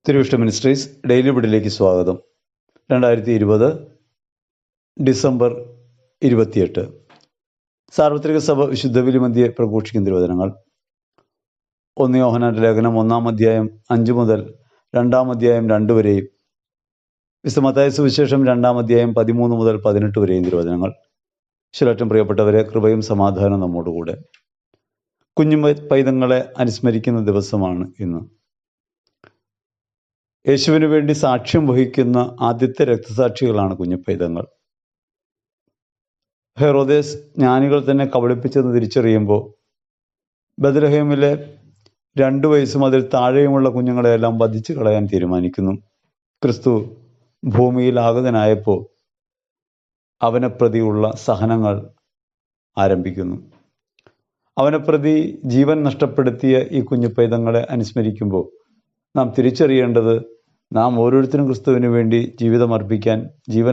തിരുവിഷ്ട ministries daily ബിഡിലേക്ക് സ്വാഗതം. 2020 December 28 സാർവത്രിക സഭ വിശുദ്ധ ബലിമന്ധ്യേ പ്രഘോഷിക്കുന്ന തിരുവചനങ്ങൾ. 1 യോഹന്നാന്റെ ലേഖനം 1-ാം അധ്യായം 5 മുതൽ 2-ാം അധ്യായം 2 വരെയും, വിശുദ്ധ മത്തായി സുവിശേഷം 2-ാം അധ്യായം 13 മുതൽ 18 വരെയും തിരുവചനങ്ങൾ. ശിലറ്റം പ്രിയപ്പെട്ടവരെ, കൃപയും സമാധാനം നമ്മോടുകൂടെ. കുഞ്ഞു പൈതങ്ങളെ അനുസ്മരിക്കുന്ന ദിവസമാണ് ഇന്ന്. യേശുവിന് വേണ്ടി സാക്ഷ്യം വഹിക്കുന്ന ആദ്യത്തെ രക്തസാക്ഷികളാണ് കുഞ്ഞുപൈതങ്ങൾ. ഹെറോദേസ് ജ്ഞാനികൾ തന്നെ കബളിപ്പിച്ചെന്ന് തിരിച്ചറിയുമ്പോൾ ബത്ലഹേമിലെ 2 വയസ്സും അതിൽ താഴെയുമുള്ള കുഞ്ഞുങ്ങളെയെല്ലാം വധിച്ചു കളയാൻ തീരുമാനിക്കുന്നു. ക്രിസ്തു ഭൂമിയിൽ ആഗതനായപ്പോൾ അവനെ പ്രതിയുള്ള സഹനങ്ങൾ ആരംഭിക്കുന്നു. അവനെ പ്രതി ജീവൻ നഷ്ടപ്പെടുത്തിയ ഈ കുഞ്ഞുപൈതങ്ങളെ അനുസ്മരിക്കുമ്പോൾ നാം തിരിച്ചറിയേണ്ടത്, നാം ഓരോരുത്തരും ക്രിസ്തുവിന് വേണ്ടി ജീവൻ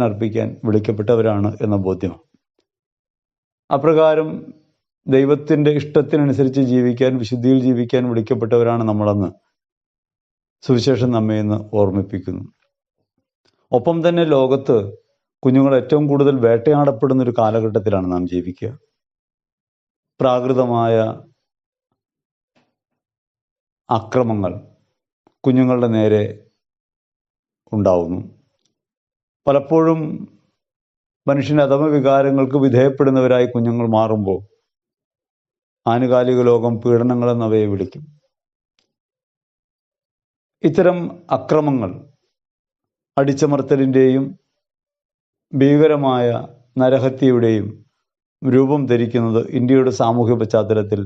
അർപ്പിക്കാൻ വിളിക്കപ്പെട്ടവരാണ് എന്ന ബോധ്യമാണ്. അപ്രകാരം ദൈവത്തിൻ്റെ ഇഷ്ടത്തിനനുസരിച്ച് ജീവിക്കാൻ, വിശുദ്ധിയിൽ ജീവിക്കാൻ വിളിക്കപ്പെട്ടവരാണ് നമ്മളെന്ന് സുവിശേഷം നമ്മെ ഇന്ന് ഓർമ്മിപ്പിക്കുന്നു. ഒപ്പം തന്നെ ലോകത്ത് കുഞ്ഞുങ്ങൾ ഏറ്റവും കൂടുതൽ വേട്ടയാടപ്പെടുന്ന ഒരു കാലഘട്ടത്തിലാണ് നാം ജീവിക്കുക. പ്രാകൃതമായ അക്രമങ്ങൾ കുഞ്ഞുങ്ങളുടെ നേരെ ഉണ്ടാവുന്നു. പലപ്പോഴും മനുഷ്യൻ്റെ അധമവികാരങ്ങൾക്ക് വിധേയപ്പെടുന്നവരായി കുഞ്ഞുങ്ങൾ മാറുമ്പോൾ ആനുകാലിക ലോകം പീഡനങ്ങളെന്നവയെ വിളിക്കും. ഇത്തരം അക്രമങ്ങൾ, അടിച്ചമർത്തലിൻ്റെയും ഭീകരമായ നരഹത്യയുടെയും രൂപം ധരിക്കുന്നത് ഇന്ത്യയുടെ സാമൂഹ്യ പശ്ചാത്തലത്തിൽ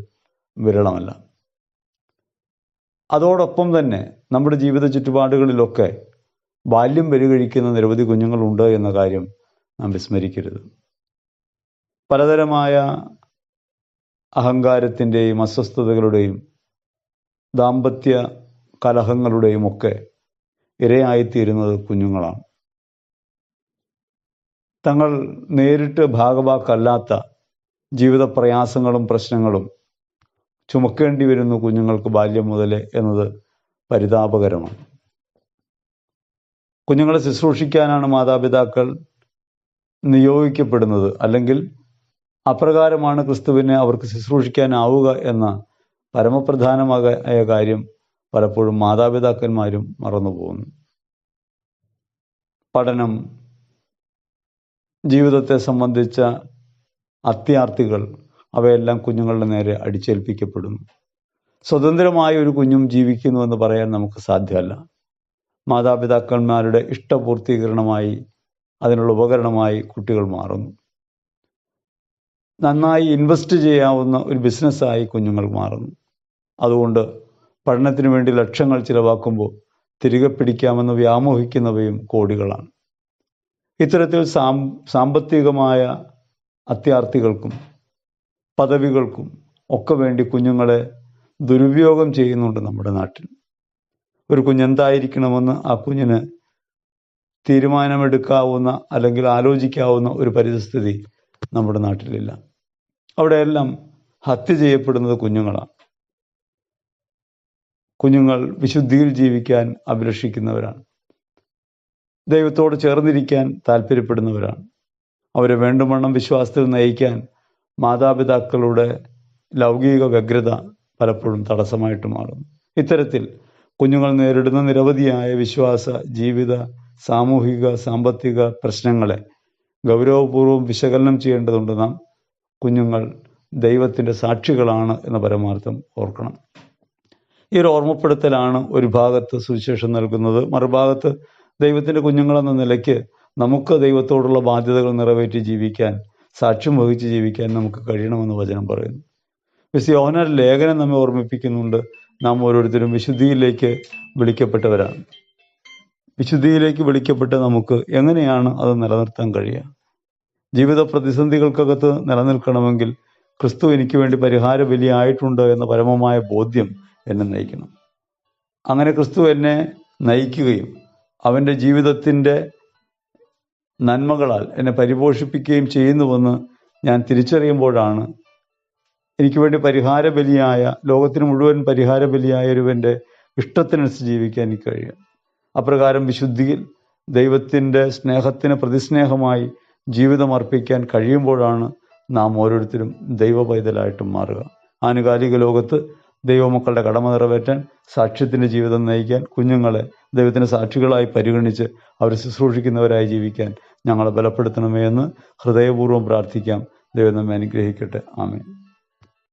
വിരളമല്ല. അതോടൊപ്പം തന്നെ നമ്മുടെ ജീവിത ചുറ്റുപാടുകളിലൊക്കെ ബാല്യം ബലികഴിക്കുന്ന നിരവധി കുഞ്ഞുങ്ങളുണ്ട് എന്ന കാര്യം നാം വിസ്മരിക്കരുത്. പലതരമായ അഹങ്കാരത്തിൻ്റെയും അസ്വസ്ഥതകളുടെയും ദാമ്പത്യ കലഹങ്ങളുടെയും ഒക്കെ ഇരയായിത്തീരുന്നത് കുഞ്ഞുങ്ങളാണ്. തങ്ങൾ നേരിട്ട് ഭാഗവാക്കല്ലാത്ത ജീവിത പ്രയാസങ്ങളും പ്രശ്നങ്ങളും ചുമക്കേണ്ടി വരുന്നു കുഞ്ഞുങ്ങൾക്ക് ബാല്യം മുതലേ എന്നത് പരിതാപകരമാണ്. കുഞ്ഞുങ്ങളെ ശുശ്രൂഷിക്കാനാണ് മാതാപിതാക്കൾ നിയോഗിക്കപ്പെടുന്നത്, അല്ലെങ്കിൽ അപ്രകാരമാണ് ക്രിസ്തുവിനെ അവർക്ക് ശുശ്രൂഷിക്കാനാവുക എന്ന പരമപ്രധാനമായ കാര്യം പലപ്പോഴും മാതാപിതാക്കന്മാരും മറന്നുപോകുന്നു. പഠനം, ജീവിതത്തെ സംബന്ധിച്ച അത്യാർത്തികൾ, അവയെല്ലാം കുഞ്ഞുങ്ങളുടെ നേരെ അടിച്ചേൽപ്പിക്കപ്പെടുന്നു. സ്വതന്ത്രമായ ഒരു കുഞ്ഞും ജീവിക്കുന്നുവെന്ന് പറയാൻ നമുക്ക് സാധ്യമല്ല. മാതാപിതാക്കന്മാരുടെ ഇഷ്ടപൂർത്തീകരണമായി, അതിനുള്ള ഉപകരണമായി കുട്ടികൾ മാറുന്നു. നന്നായി ഇൻവെസ്റ്റ് ചെയ്യാവുന്ന ഒരു ബിസിനസ്സായി കുഞ്ഞുങ്ങൾ മാറുന്നു. അതുകൊണ്ട് പഠനത്തിന് വേണ്ടി ലക്ഷങ്ങൾ ചിലവാക്കുമ്പോൾ തിരികെ പിടിക്കാമെന്ന് വ്യാമോഹിക്കുന്നവയും കോടികളാണ്. ഇത്തരത്തിൽ സാമ്പത്തികമായ അത്യാർത്തികൾക്കും പദവികൾക്കും ഒക്കെ വേണ്ടി കുഞ്ഞുങ്ങളെ ദുരുപയോഗം ചെയ്യുന്നുണ്ട് നമ്മുടെ നാട്ടിൽ. ഒരു കുഞ്ഞെന്തായിരിക്കണമെന്ന് ആ കുഞ്ഞിന് തീരുമാനമെടുക്കാവുന്ന അല്ലെങ്കിൽ ആലോചിക്കാവുന്ന ഒരു പരിസ്ഥിതി നമ്മുടെ നാട്ടിലില്ല. അവിടെയെല്ലാം ഹത്യ ചെയ്യപ്പെടുന്നത് കുഞ്ഞുങ്ങളാണ്. കുഞ്ഞുങ്ങൾ വിശുദ്ധിയിൽ ജീവിക്കാൻ അഭിലഷിക്കുന്നവരാണ്. ദൈവത്തോട് ചേർന്നിരിക്കാൻ താല്പര്യപ്പെടുന്നവരാണ്. അവരെ വേണ്ടുവണ്ണം വിശ്വാസത്തിൽ നയിക്കാൻ മാതാപിതാക്കളുടെ ലൗകിക വ്യഗ്രത പലപ്പോഴും തടസ്സമായിട്ട് മാറുന്നു. ഇത്തരത്തിൽ കുഞ്ഞുങ്ങൾ നേരിടുന്ന നിരവധിയായ വിശ്വാസ, ജീവിത, സാമൂഹിക, സാമ്പത്തിക പ്രശ്നങ്ങളെ ഗൗരവപൂർവ്വം വിശകലനം ചെയ്യേണ്ടതുണ്ട്. നാം കുഞ്ഞുങ്ങൾ ദൈവത്തിൻ്റെ സാക്ഷികളാണ് എന്ന പരമാർത്ഥം ഓർക്കണം. ഈ ഒരു ഓർമ്മപ്പെടുത്തലാണ് ഒരു ഭാഗത്ത് സുവിശേഷം നൽകുന്നത്. മറുഭാഗത്ത് ദൈവത്തിൻ്റെ കുഞ്ഞുങ്ങളെന്ന നിലയ്ക്ക് നമുക്ക് ദൈവത്തോടുള്ള ബാധ്യതകൾ നിറവേറ്റി ജീവിക്കാൻ, സാക്ഷ്യം വഹിച്ച് ജീവിക്കാൻ നമുക്ക് കഴിയണമെന്ന് വചനം പറയുന്നു. വിശുദ്ധ യോഹന്നാന്റെ ലേഖനം നമ്മെ ഓർമ്മിപ്പിക്കുന്നുണ്ട്, നാം ഓരോരുത്തരും വിശുദ്ധിയിലേക്ക് വിളിക്കപ്പെട്ടവരാണ്. വിശുദ്ധിയിലേക്ക് വിളിക്കപ്പെട്ട നമുക്ക് എങ്ങനെയാണ് അത് നിലനിർത്താൻ കഴിയുക? ജീവിത പ്രതിസന്ധികൾക്കകത്ത് നിലനിൽക്കണമെങ്കിൽ ക്രിസ്തു എനിക്ക് വേണ്ടി പരിഹാര ബലിയായിട്ടുണ്ട് എന്ന പരമമായ ബോധ്യം എന്നെ നയിക്കണം. അങ്ങനെ ക്രിസ്തു എന്നെ നയിക്കുകയും അവൻ്റെ ജീവിതത്തിൻ്റെ നന്മകളാൽ എന്നെ പരിപോഷിപ്പിക്കുകയും ചെയ്യുന്നുവെന്ന് ഞാൻ തിരിച്ചറിയുമ്പോഴാണ് എനിക്ക് വേണ്ടി പരിഹാര ബലിയായ, ലോകത്തിന് മുഴുവൻ പരിഹാര ബലിയായ ഒരുവൻ്റെ ഇഷ്ടത്തിനനുസരിച്ച് ജീവിക്കാൻ എനിക്ക് കഴിയും. അപ്രകാരം വിശുദ്ധിയിൽ ദൈവത്തിൻ്റെ സ്നേഹത്തിന് പ്രതിസ്നേഹമായി ജീവിതം അർപ്പിക്കാൻ കഴിയുമ്പോഴാണ് നാം ഓരോരുത്തരും ദൈവ പൈതലായിട്ടും മാറുക. ആനുകാലിക ലോകത്ത് ദൈവമക്കളുടെ കടമ നിറവേറ്റാൻ, സാക്ഷ്യത്തിൻ്റെ ജീവിതം നയിക്കാൻ, കുഞ്ഞുങ്ങളെ ദൈവത്തിൻ്റെ സാക്ഷികളായി പരിഗണിച്ച് അവരെ ശുശ്രൂഷിക്കുന്നവരായി ജീവിക്കാൻ ഞങ്ങളെ ബലപ്പെടുത്തണമേ എന്ന് ഹൃദയപൂർവ്വം പ്രാർത്ഥിക്കാം. ദൈവം നമ്മെ അനുഗ്രഹിക്കട്ടെ. ആമേൻ.